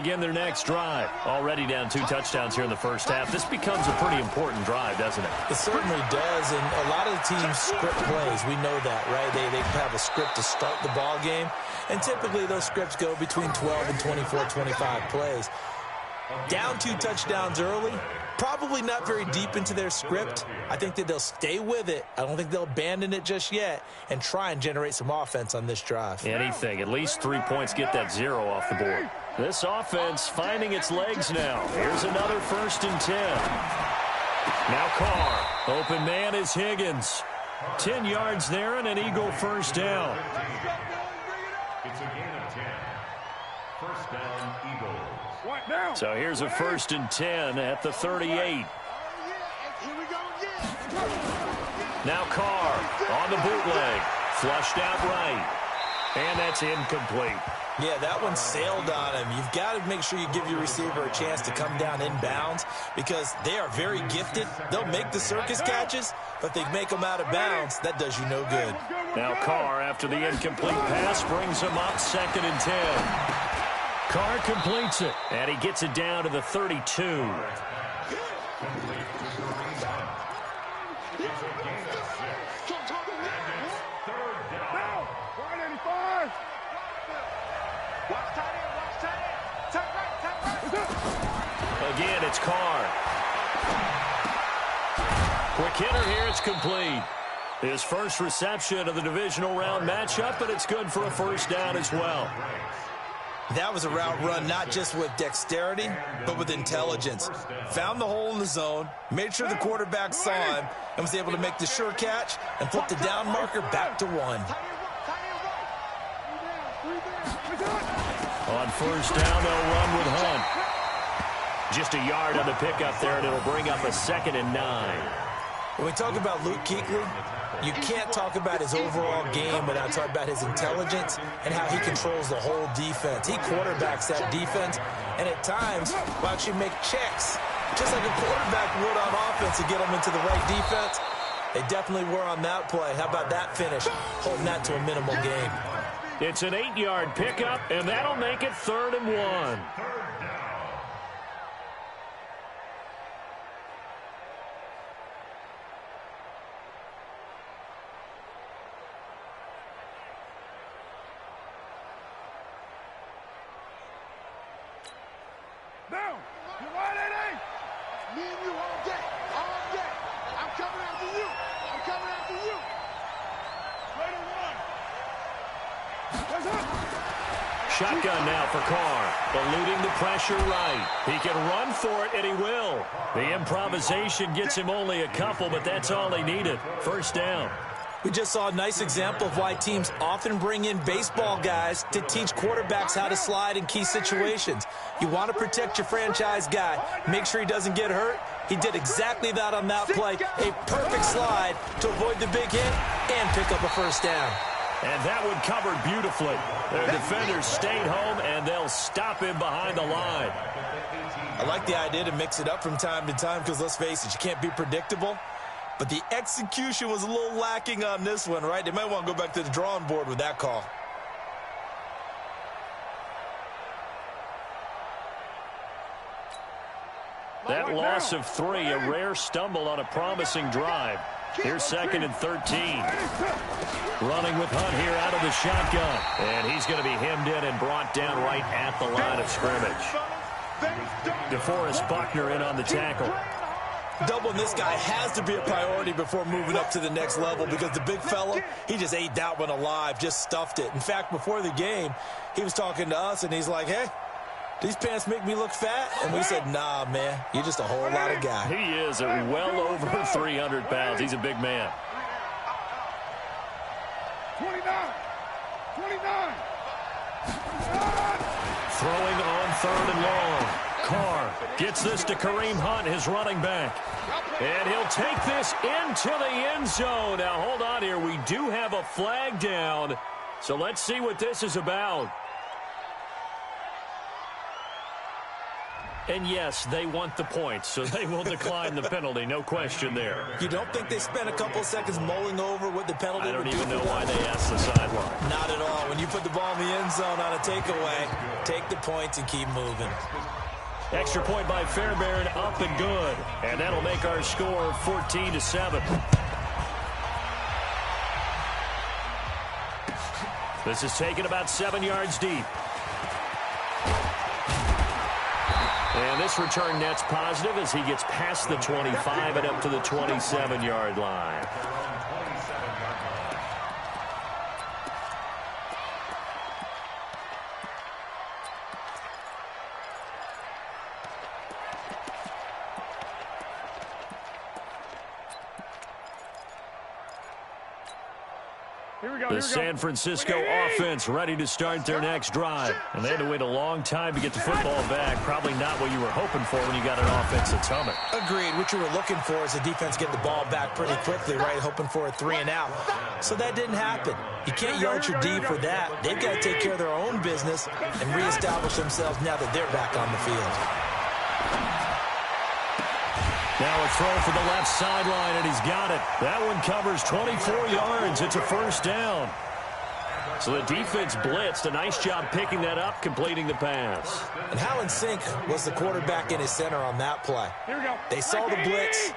Again, their next drive. Already down 2 touchdowns here in the first half. This becomes a pretty important drive, doesn't it? It certainly does, and a lot of the teams script plays. We know that, right? They have a script to start the ball game, and typically those scripts go between 12 and 24, 25 plays. Down 2 touchdowns early, probably not very deep into their script. I think that they'll stay with it. I don't think they'll abandon it just yet and try and generate some offense on this drive. Anything. At least 3 points, get that 0 off the board. This offense finding its legs now. Here's another 1st and 10. Now Carr. Open man is Higgins. 10 yards there and an Eagle first down. It's a gain of 10. First down, Eagles. So here's a 1st and 10 at the 38. Now Carr on the bootleg. Flushed out right. And that's incomplete. Yeah, that one sailed on him. You've got to make sure you give your receiver a chance to come down inbounds because they are very gifted. They'll make the circus catches, but they make them out of bounds. That does you no good. Now Carr, after the incomplete pass, brings him up 2nd and 10. Carr completes it, and he gets it down to the 32. Again, it's Carr. Quick hitter here, it's complete. His first reception of the divisional round matchup, but it's good for a first down as well. That was a route run not just with dexterity, but with intelligence. Found the hole in the zone, made sure the quarterback saw him, and was able to make the sure catch and flip the down marker back to 1. On first down, they'll run with Hunt. Just a yard on the pickup there, and it'll bring up a 2nd and 9. When we talk about Luke Kuechly, you can't talk about his overall game without talking about his intelligence and how he controls the whole defense. He quarterbacks that defense, and at times will actually make checks, just like a quarterback would on offense to get them into the right defense. They definitely were on that play. How about that finish, holding that to a minimal gain? It's an 8-yard pickup, and that'll make it 3rd and 1. Shotgun now for Carr, eluding the pressure right. He can run for it, and he will. The improvisation gets him only a couple, but that's all he needed. First down. We just saw a nice example of why teams often bring in baseball guys to teach quarterbacks how to slide in key situations. You want to protect your franchise guy. Make sure he doesn't get hurt. He did exactly that on that play. A perfect slide to avoid the big hit and pick up a first down. And that one covered beautifully. Their defenders stayed home, and they'll stop him behind the line. I like the idea to mix it up from time to time because, let's face it, you can't be predictable. But the execution was a little lacking on this one, right? They might want to go back to the drawing board with that call. That loss of 3, a rare stumble on a promising drive. Here's 2nd and 13. Running with Hunt here out of the shotgun. And he's going to be hemmed in and brought down right at the line of scrimmage. DeForest Buckner in on the tackle. Doubling this guy has to be a priority before moving up to the next level because the big fella, he just ate that one alive, just stuffed it. In fact, before the game, he was talking to us, and he's like, hey, these pants make me look fat? And we said, nah, man, you're just a whole lot of guy. He is well over 300 pounds. He's a big man. 29. Throwing on 3rd and long. Carr gets this to Kareem Hunt, his running back. And he'll take this into the end zone. Now, hold on here. We do have a flag down. So let's see what this is about. And yes, they want the points, so they will decline the penalty. No question there. You don't think they spent a couple seconds mulling over what the penalty I don't would even do know for why them? they asked the sideline. Not at all. When you put the ball in the end zone on a takeaway, take the points and keep moving. Extra point by Fairbairn, up and good. And that'll make our score 14-7. This is taken about 7 yards deep. And this return net's positive as he gets past the 25 and up to the 27-yard line. The San Francisco offense ready to start their next drive. And they had to wait a long time to get the football back. Probably not what you were hoping for when you got an offense that's humming. Agreed. What you were looking for is the defense get the ball back pretty quickly, right? Hoping for a 3 and out. So that didn't happen. You can't yard your D for that. They've got to take care of their own business and reestablish themselves now that they're back on the field. Now a throw for the left sideline, and he's got it. That one covers 24 yards. It's a first down. So the defense blitzed. A nice job picking that up, completing the pass. And how in sync was the quarterback in his center on that play? They saw the blitz,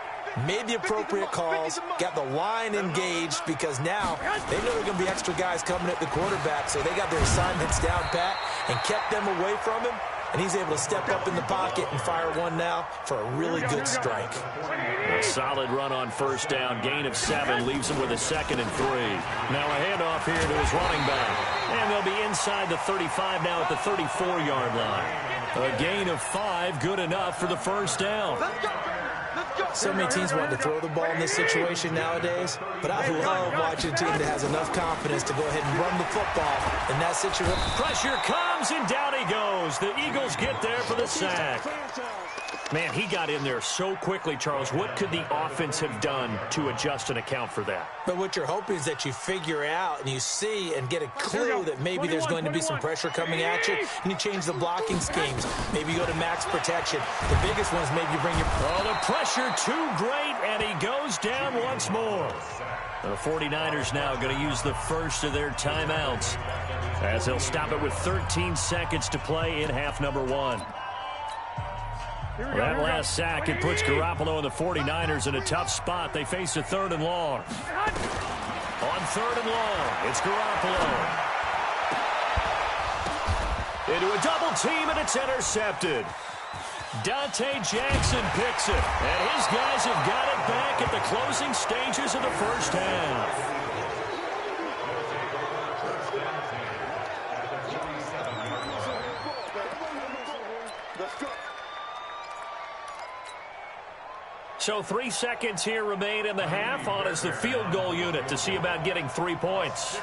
made the appropriate calls, got the line engaged because now they know there are going to be extra guys coming at the quarterback, so they got their assignments down pat and kept them away from him. And he's able to step up in the pocket and fire one now for a really good strike. A solid run on first down. Gain of 7 leaves him with a 2nd and 3. Now a handoff here to his running back. And they'll be inside the 35 now at the 34-yard line. A gain of 5, good enough for the first down. So many teams want to throw the ball in this situation nowadays, but I love watching a team that has enough confidence to go ahead and run the football in that situation. Pressure comes, and down he goes. The Eagles get there for the sack. Man, he got in there so quickly, Charles. What could the offense have done to adjust and account for that? But what you're hoping is that you figure out and you see and get a clue that maybe there's going to be some pressure coming at you, and you change the blocking schemes. Maybe you go to max protection. The biggest one is maybe you bring your... Oh, the pressure too great, and he goes down once more. The 49ers now going to use the first of their timeouts as they'll stop it with 13 seconds to play in half number 1. That last sack, it puts Garoppolo and the 49ers in a tough spot. They face a 3rd and long. On 3rd and long, it's Garoppolo. Into a double team, and it's intercepted. Dante Jackson picks it, and his guys have got it back at the closing stages of the first half. So 3 seconds here remain in the half. On is the field goal unit to see about getting 3 points.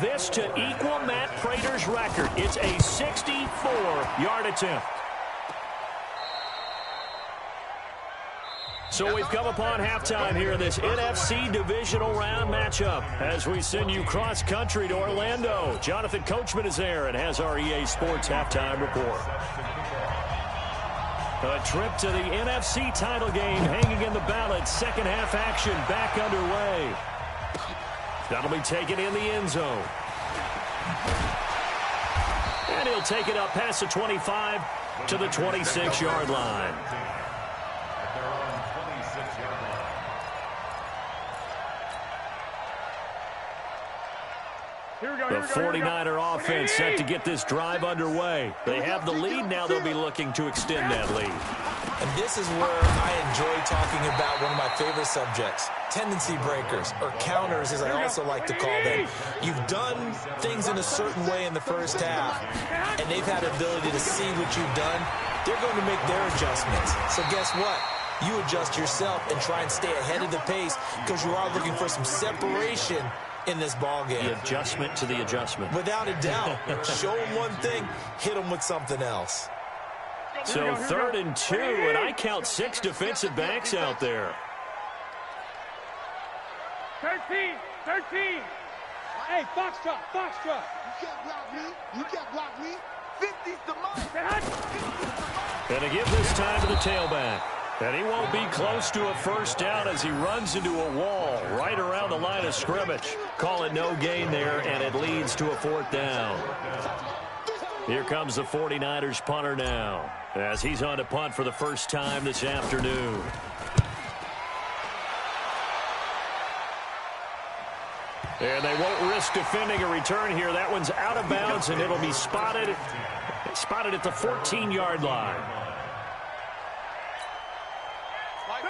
This to equal Matt Prater's record. It's a 64-yard attempt. So we've come upon halftime here in this NFC divisional round matchup as we send you cross-country to Orlando. Jonathan Coachman is there and has our EA Sports halftime report. A trip to the NFC title game hanging in the balance. Second half action back underway. That'll be taken in the end zone. And he'll take it up past the 25 to the 26-yard line. The 49er offense set to get this drive underway. They have the lead now. They'll be looking to extend that lead. And this is where I enjoy talking about one of my favorite subjects, tendency breakers, or counters as I also like to call them. You've done things in a certain way in the first half, and they've had the ability to see what you've done. They're going to make their adjustments. So guess what? You adjust yourself and try and stay ahead of the pace because you are looking for some separation in this ball game. The adjustment to the adjustment. Without a doubt. Show them one thing, hit them with something else. So 3rd and 2, and I count 6 defensive backs out there. 13. Hey, Foxtrot. You can't block me. 50's the mark. Going to give this time to the tailback. And he won't be close to a first down as he runs into a wall right around the line of scrimmage. Call it no gain there, and it leads to a fourth down. Here comes the 49ers punter now as he's on to punt for the first time this afternoon. And they won't risk defending a return here. That one's out of bounds, and it'll be spotted at the 14-yard line.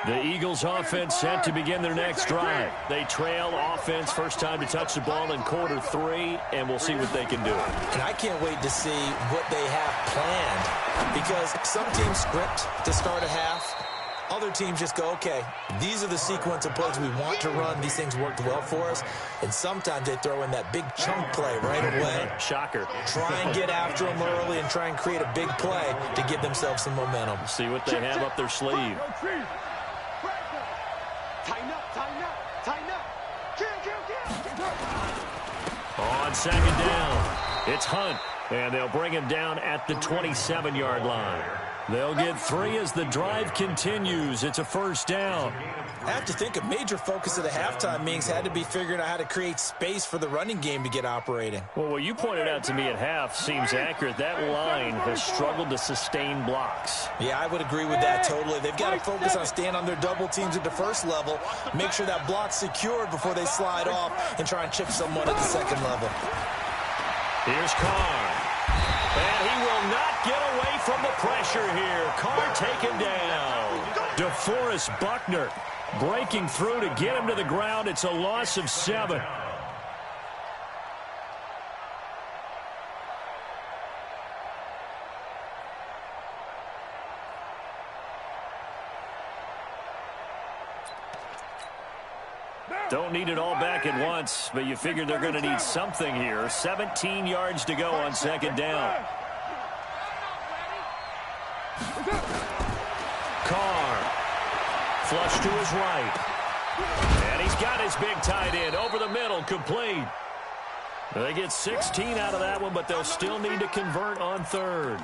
The Eagles offense set to begin their next drive. They trail offense, first time to touch the ball in quarter 3, and we'll see what they can do. And I can't wait to see what they have planned, because some teams script to start a half. Other teams just go, okay, these are the sequence of plays we want to run. These things worked well for us. And sometimes they throw in that big chunk play right away. Shocker. Try and get after them early and try and create a big play to give themselves some momentum. See what they have up their sleeve. On second down, it's Hunt, and they'll bring him down at the 27-yard line. They'll get 3 as the drive continues. It's a first down. I have to think a major focus of the halftime meetings had to be figuring out how to create space for the running game to get operating. Well, what you pointed out to me at half seems accurate. That line has struggled to sustain blocks. Yeah, I would agree with that totally. They've got to focus on staying on their double teams at the first level, make sure that block's secured before they slide off, and try and chip someone at the second level. Here's Carr. And he will not get away from the pressure here. Carr taken down. DeForest Buckner breaking through to get him to the ground. It's a loss of 7. Don't need it all back at once, but you figure they're going to need something here. 17 yards to go on second down. Carr. Flush to his right. And he's got his big tight end over the middle, complete. They get 16 out of that one, but they'll still need to convert on third.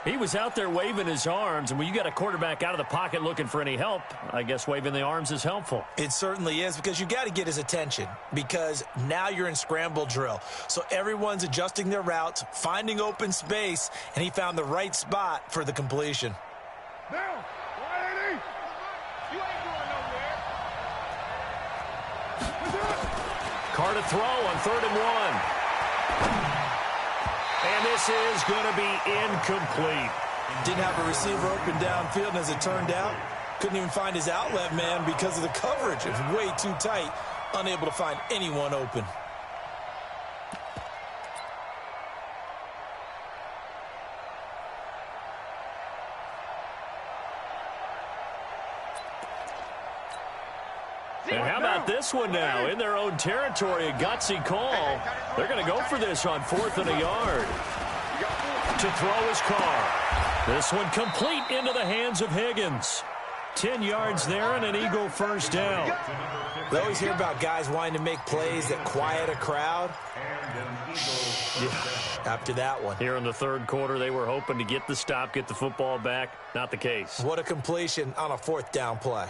He was out there waving his arms, and when you got a quarterback out of the pocket looking for any help, I guess waving the arms is helpful. It certainly is, because you got to get his attention, because now you're in scramble drill. So everyone's adjusting their routes, finding open space, and he found the right spot for the completion. Now, 180. You ain't going nowhere. Carr to throw on 3rd and 1. And this is going to be incomplete. Didn't have a receiver open downfield, and as it turned out, couldn't even find his outlet man because of the coverage. It was way too tight, unable to find anyone open. And how about this one now? In their own territory, a gutsy call. They're going to go for this on 4th and a yard. To throw his Carr. This one complete into the hands of Higgins. 10 yards there and an Eagle first down. We always hear about guys wanting to make plays that quiet a crowd. Yeah, after that one. Here in the 3rd quarter, they were hoping to get the stop, get the football back. Not the case. What a completion on a 4th down play.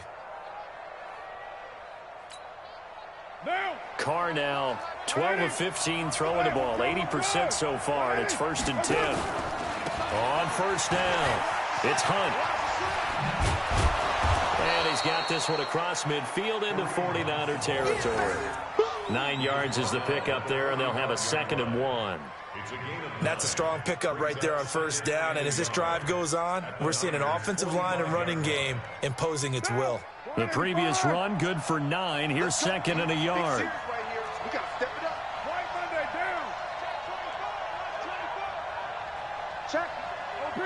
Carr now 12 of 15 throwing the ball, 80% so far, and it's 1st and 10. On first down, it's Hunt. And he's got this one across midfield into 49er territory. 9 yards is the pickup there, and they'll have a 2nd and 1. That's a strong pickup right there on first down, and as this drive goes on, we're seeing an offensive line and running game imposing its will. The previous run, good for 9. Here's 2nd and a yard. Check. OP.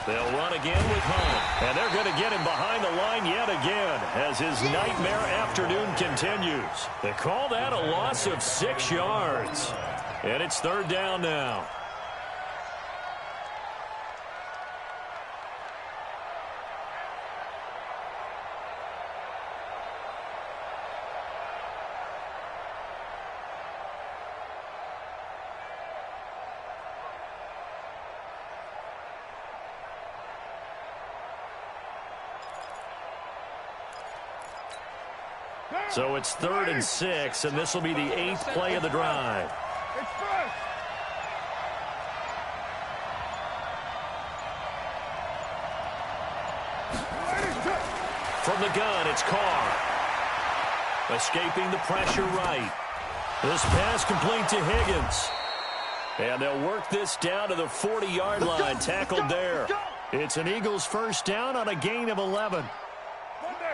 They'll run again with Hunt. And they're going to get him behind the line yet again as his nightmare afternoon continues. They call that a loss of 6 yards. And it's 3rd down now. So it's 3rd and 6, and this will be the 8th play of the drive. From the gun, it's Carr. Escaping the pressure right. This pass complete to Higgins. And they'll work this down to the 40-yard line, tackled there. It's an Eagles first down on a gain of 11.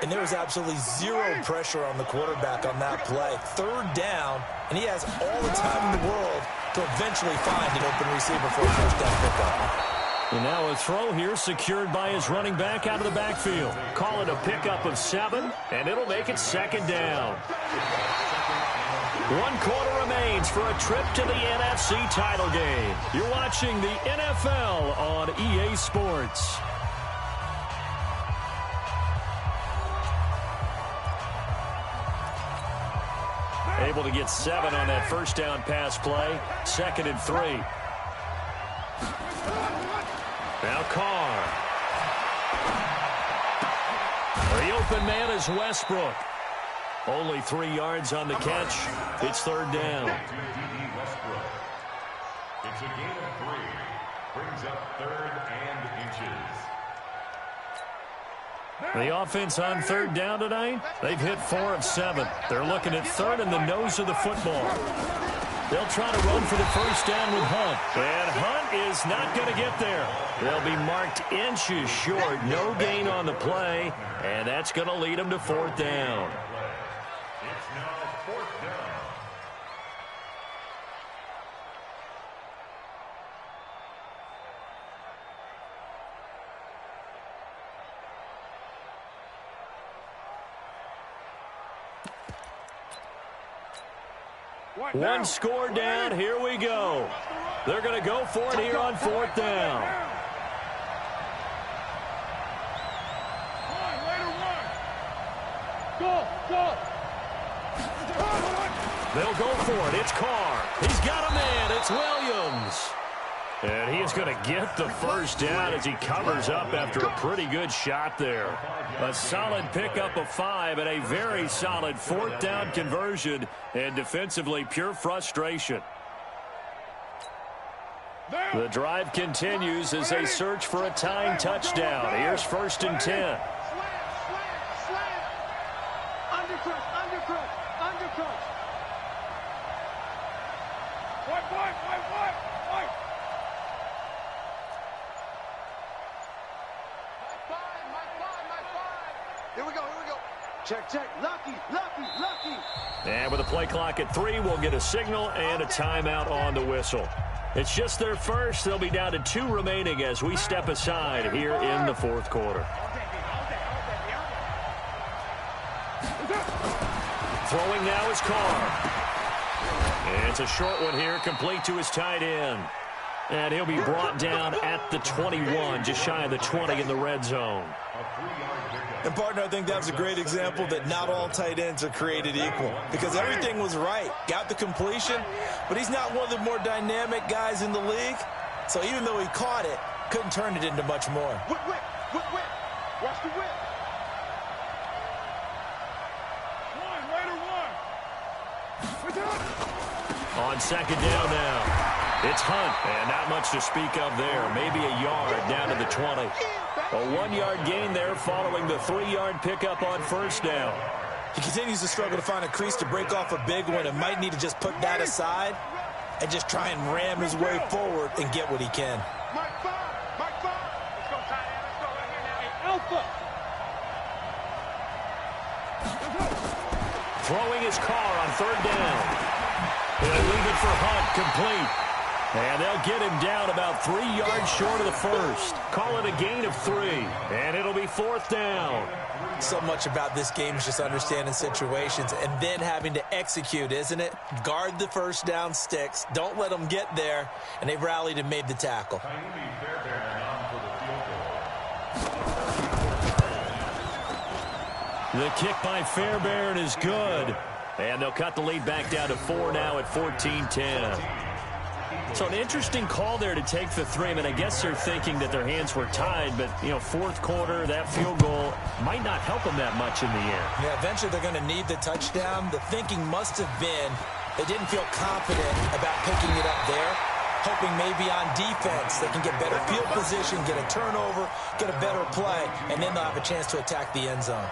And there was absolutely zero pressure on the quarterback on that play. 3rd down, and he has all the time in the world to eventually find an open receiver for a first down pickup. And now a throw here secured by his running back out of the backfield. Call it a pickup of 7, and it'll make it 2nd down. 1 quarter remains for a trip to the NFC title game. You're watching the NFL on EA Sports. Able to get 7 on that first down pass play. 2nd and 3. Now Carr. The open man is Westbrook. Only 3 yards on the catch. It's 3rd down. It's a gain of 3. Brings up 3rd and inches. The offense on 3rd down tonight, they've hit 4 of 7. They're looking at 3rd in the nose of the football. They'll try to run for the first down with Hunt. And Hunt is not going to get there. They'll be marked inches short. No gain on the play. And that's going to lead them to 4th down. It's now 4th down. One score down. Here we go. They're going to go for it here on 4th down. They'll go for it. It's Carr. He's got a man. It's Williams. And he is going to get the first down as he covers up after a pretty good shot there. A solid pickup of 5 and a very solid 4th down conversion. And defensively, pure frustration. The drive continues as they search for a tying touchdown. Here's 1st and 10. Check, check. Lucky. And with a play clock at 3, we'll get a signal and a timeout on the whistle. It's just their first. They'll be down to 2 remaining as we step aside here in the 4th quarter. Throwing now is Carr. And it's a short one here, complete to his tight end. And he'll be brought down at the 21, just shy of the 20 in the red zone. And, partner, I think that was a great example that not all tight ends are created equal because everything was right. Got the completion, but he's not one of the more dynamic guys in the league. So even though he caught it, couldn't turn it into much more. Whip. Watch the whip. On 2nd down now. It's Hunt, and not much to speak of there. Maybe a yard down to the 20. A 1-yard gain there following the 3-yard pickup on 1st down. He continues to struggle to find a crease to break off a big one and might need to just put that aside and just try and ram his way forward and get what he can. Mike 5. Let's go, tight end. Let's go right here now. Hey, Alpha. Throwing his Carr on 3rd down. They'll leave it for Hunt, complete. And they'll get him down about 3 yards short of the first. Call it a gain of 3. And it'll be 4th down. So much about this game is just understanding situations and then having to execute, isn't it? Guard the first down sticks. Don't let them get there. And they've rallied and made the tackle. The kick by Fairbairn is good. And they'll cut the lead back down to 4 now at 14-10. So an interesting call there to take the 3. I mean, I guess they're thinking that their hands were tied, but, you know, fourth quarter, that field goal might not help them that much in the end. Yeah, eventually they're going to need the touchdown. The thinking must have been they didn't feel confident about picking it up there, hoping maybe on defense they can get better field position, get a turnover, get a better play, and then they'll have a chance to attack the end zone.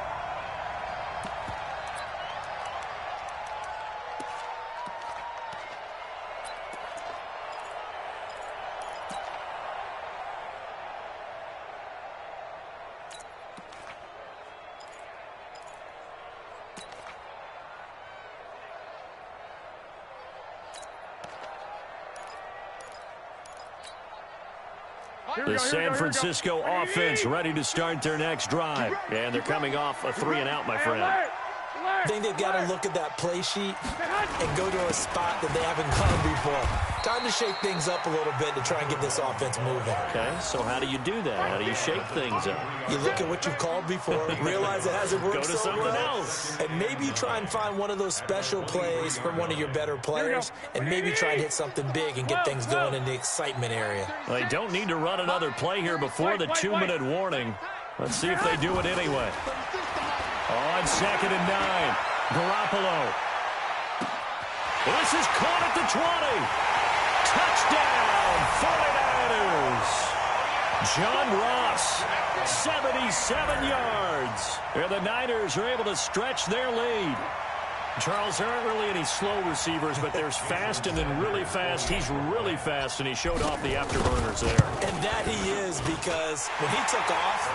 The San Francisco offense ready to start their next drive. And they're coming off a 3-and-out, my friend. I think they've got to look at that play sheet and go to a spot that they haven't gone before. Time to shake things up a little bit to try and get this offense moving. Okay, so how do you do that? How do you shake things up? You look at what you've called before, realize it hasn't worked Go to so something well, else. and maybe you try and find one of those special plays from one of your better players, and maybe try and hit something big and get things going in the excitement area. Well, they don't need to run another play here before the 2-minute warning. Let's see if they do it anyway. On 2nd and 9, Garoppolo. This is caught at the 20. Touchdown, 49ers. John Ross, 77 yards. And the Niners are able to stretch their lead. Charles, there aren't really any slow receivers, but there's fast and then really fast. He's really fast, and he showed off the afterburners there. And that he is, because when he took off,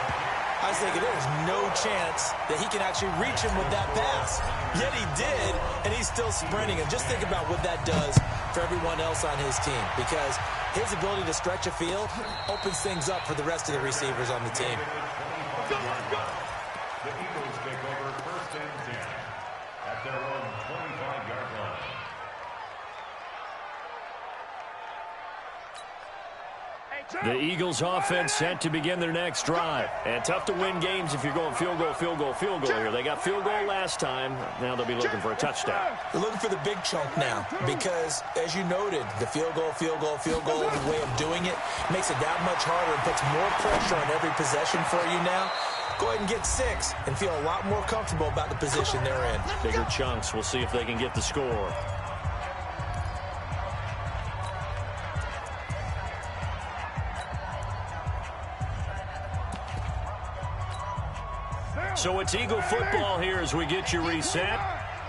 I was thinking there's no chance that he can actually reach him with that pass. Yet he did, and he's still sprinting. And just think about what that does for everyone else on his team, because his ability to stretch a field opens things up for the rest of the receivers on the team. The Eagles take over 1st and 10 at their own 25-yard line. The Eagles offense set to begin their next drive. And tough to win games if you're going field goal, field goal, field goal here. They got field goal last time. Now they'll be looking for a touchdown. They're looking for the big chunk now because, as you noted, the field goal, the way of doing it makes it that much harder and puts more pressure on every possession for you now. Go ahead and get 6 and feel a lot more comfortable about the position they're in. Bigger chunks. We'll see if they can get the score. So it's Eagle football here as we get you reset.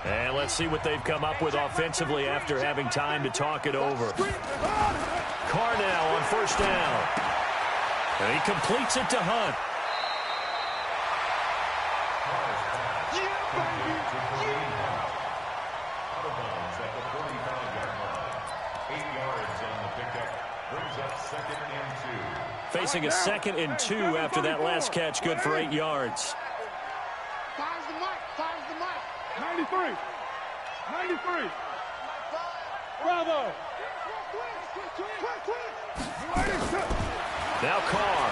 And let's see what they've come up with offensively after having time to talk it over. Carr now on 1st down. And he completes it to Hunt. Out of bounds at the 45-yard line. 8 yards on the pickup. Brings up 2nd and 2. Facing a 2nd and 2 after that last catch, good for 8 yards. Fires the mic. 93. Bravo. Now Carr.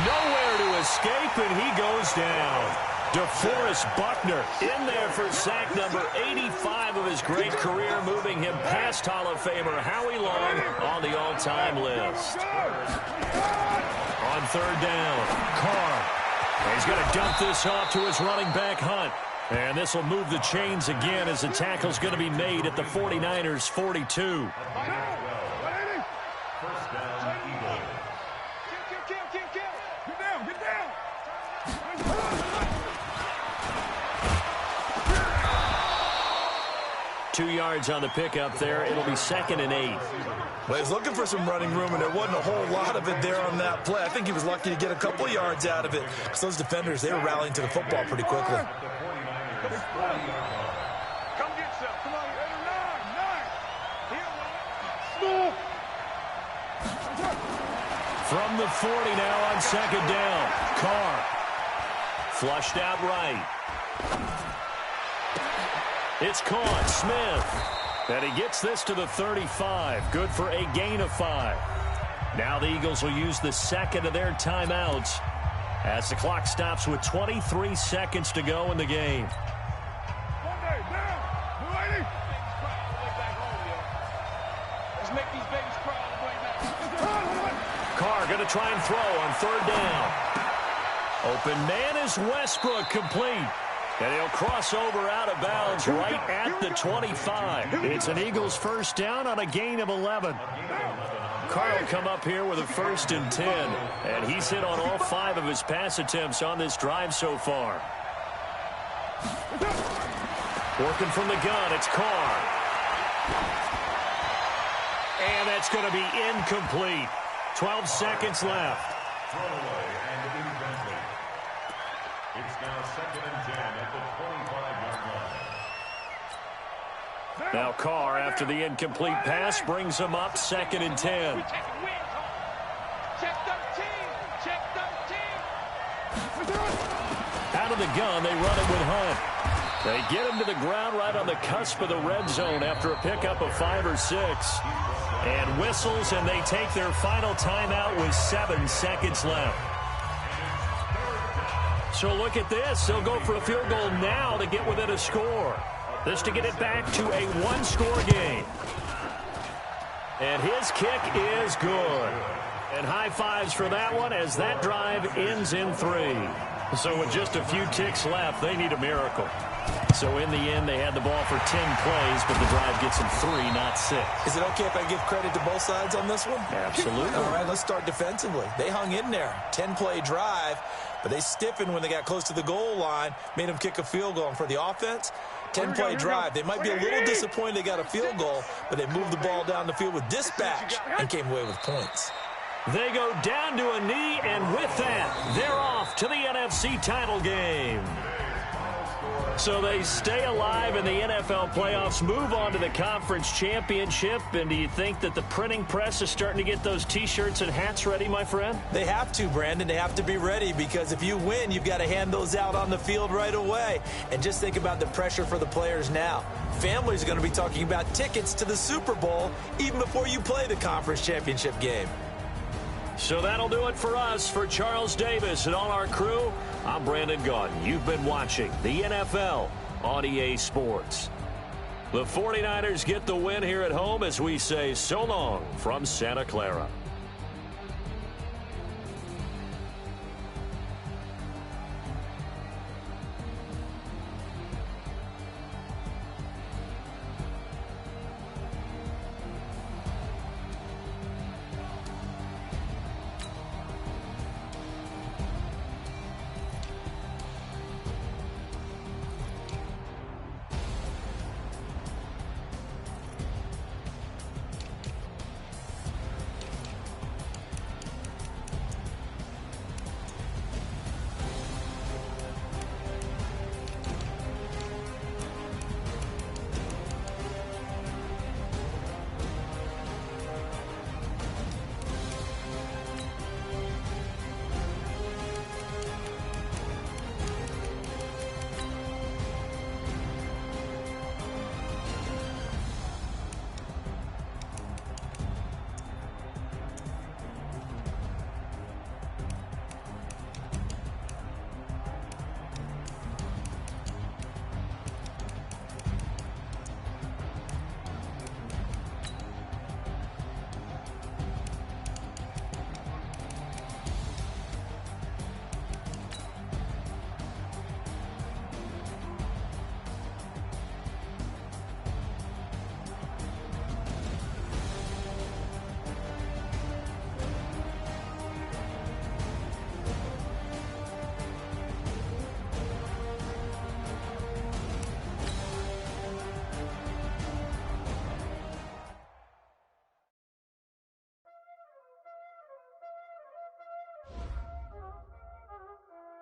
Nowhere to escape, and he goes down. DeForest Buckner in there for sack number 85 of his great career, moving him past Hall of Famer Howie Long on the all-time list. On 3rd down, Carr. He's going to dump this off to his running back, Hunt. And this will move the chains again as the tackle's going to be made at the 49ers' 42. 1st down, Eagles. Get down. 2 yards on the pickup there. It'll be 2nd and 8. Well, he's looking for some running room, and there wasn't a whole lot of it there on that play. I think he was lucky to get a couple of yards out of it because those defenders, they were rallying to the football pretty quickly. The 49ers 40-yard line. Come get some. Come on. 9. From the 40 now on 2nd down. Carr. Flushed out right. It's caught. Smith. And he gets this to the 35. Good for a gain of 5. Now the Eagles will use the 2nd of their timeouts as the clock stops with 23 seconds to go in the game. make these babies cry all the way back. Carr going to try and throw on third down. Open man is Westbrook, complete. And he'll cross over out of bounds right at the 25. It's an Eagles first down on a gain of 11. Carr will come up here with a 1st and 10. And he's hit on all 5 of his pass attempts on this drive so far. Working from the gun, it's Carr. And that's going to be incomplete. 12 seconds left. Throwaway and incomplete. It's now 2nd and 10 at the 25-yard line. Now Carr, after the incomplete pass, brings him up 2nd and 10. Check 13. Check 13. Out of the gun, they run it with Hunt. They get him to the ground right on the cusp of the red zone after a pickup of 5 or 6. And whistles, and they take their final timeout with 7 seconds left. So look at this. They'll go for a field goal now to get within a score. This to get it back to a 1-score game. And his kick is good. And high fives for that one as that drive ends in 3. So with just a few ticks left, they need a miracle. So in the end, they had the ball for 10 plays, but the drive gets them 3, not 6. Is it okay if I give credit to both sides on this one? Absolutely. All right, let's start defensively. They hung in there. 10-play drive, but they stiffened when they got close to the goal line, made them kick a field goal. And for the offense, 10-play drive. They might be a little disappointed they got a field goal, but they moved the ball down the field with dispatch and came away with points. They go down to a knee, and with that, they're off to the NFC title game. So they stay alive in the NFL playoffs, move on to the conference championship. And do you think that the printing press is starting to get those T-shirts and hats ready, my friend? They have to, Brandon. They have to be ready because if you win, you've got to hand those out on the field right away. And just think about the pressure for the players now. Families are going to be talking about tickets to the Super Bowl even before you play the conference championship game. So that'll do it for us. For Charles Davis and all our crew, I'm Brandon Gaudin. You've been watching the NFL on EA Sports. The 49ers get the win here at home as we say so long from Santa Clara.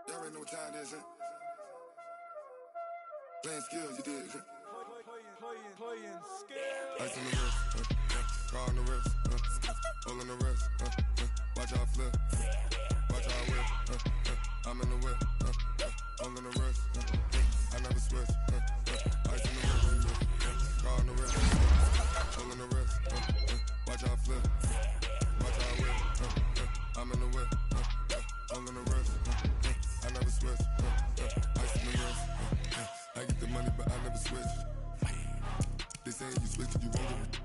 Y'all already know what time it is, huh? Playing skills, you did, huh? Playing skills. Ice on the wrist, car on the wrist, hole in the wrist, watch out flip, watch out whip, I'm in the whip, hole in the wrist, I never switch, ice on the wrist, car on the wrist, hole in the wrist, watch out flip, watch out whip, I'm in the whip, hole in the wrist, I never switch, ice on the wrist, I get the money but I never switch. They say you switch, you won't get it.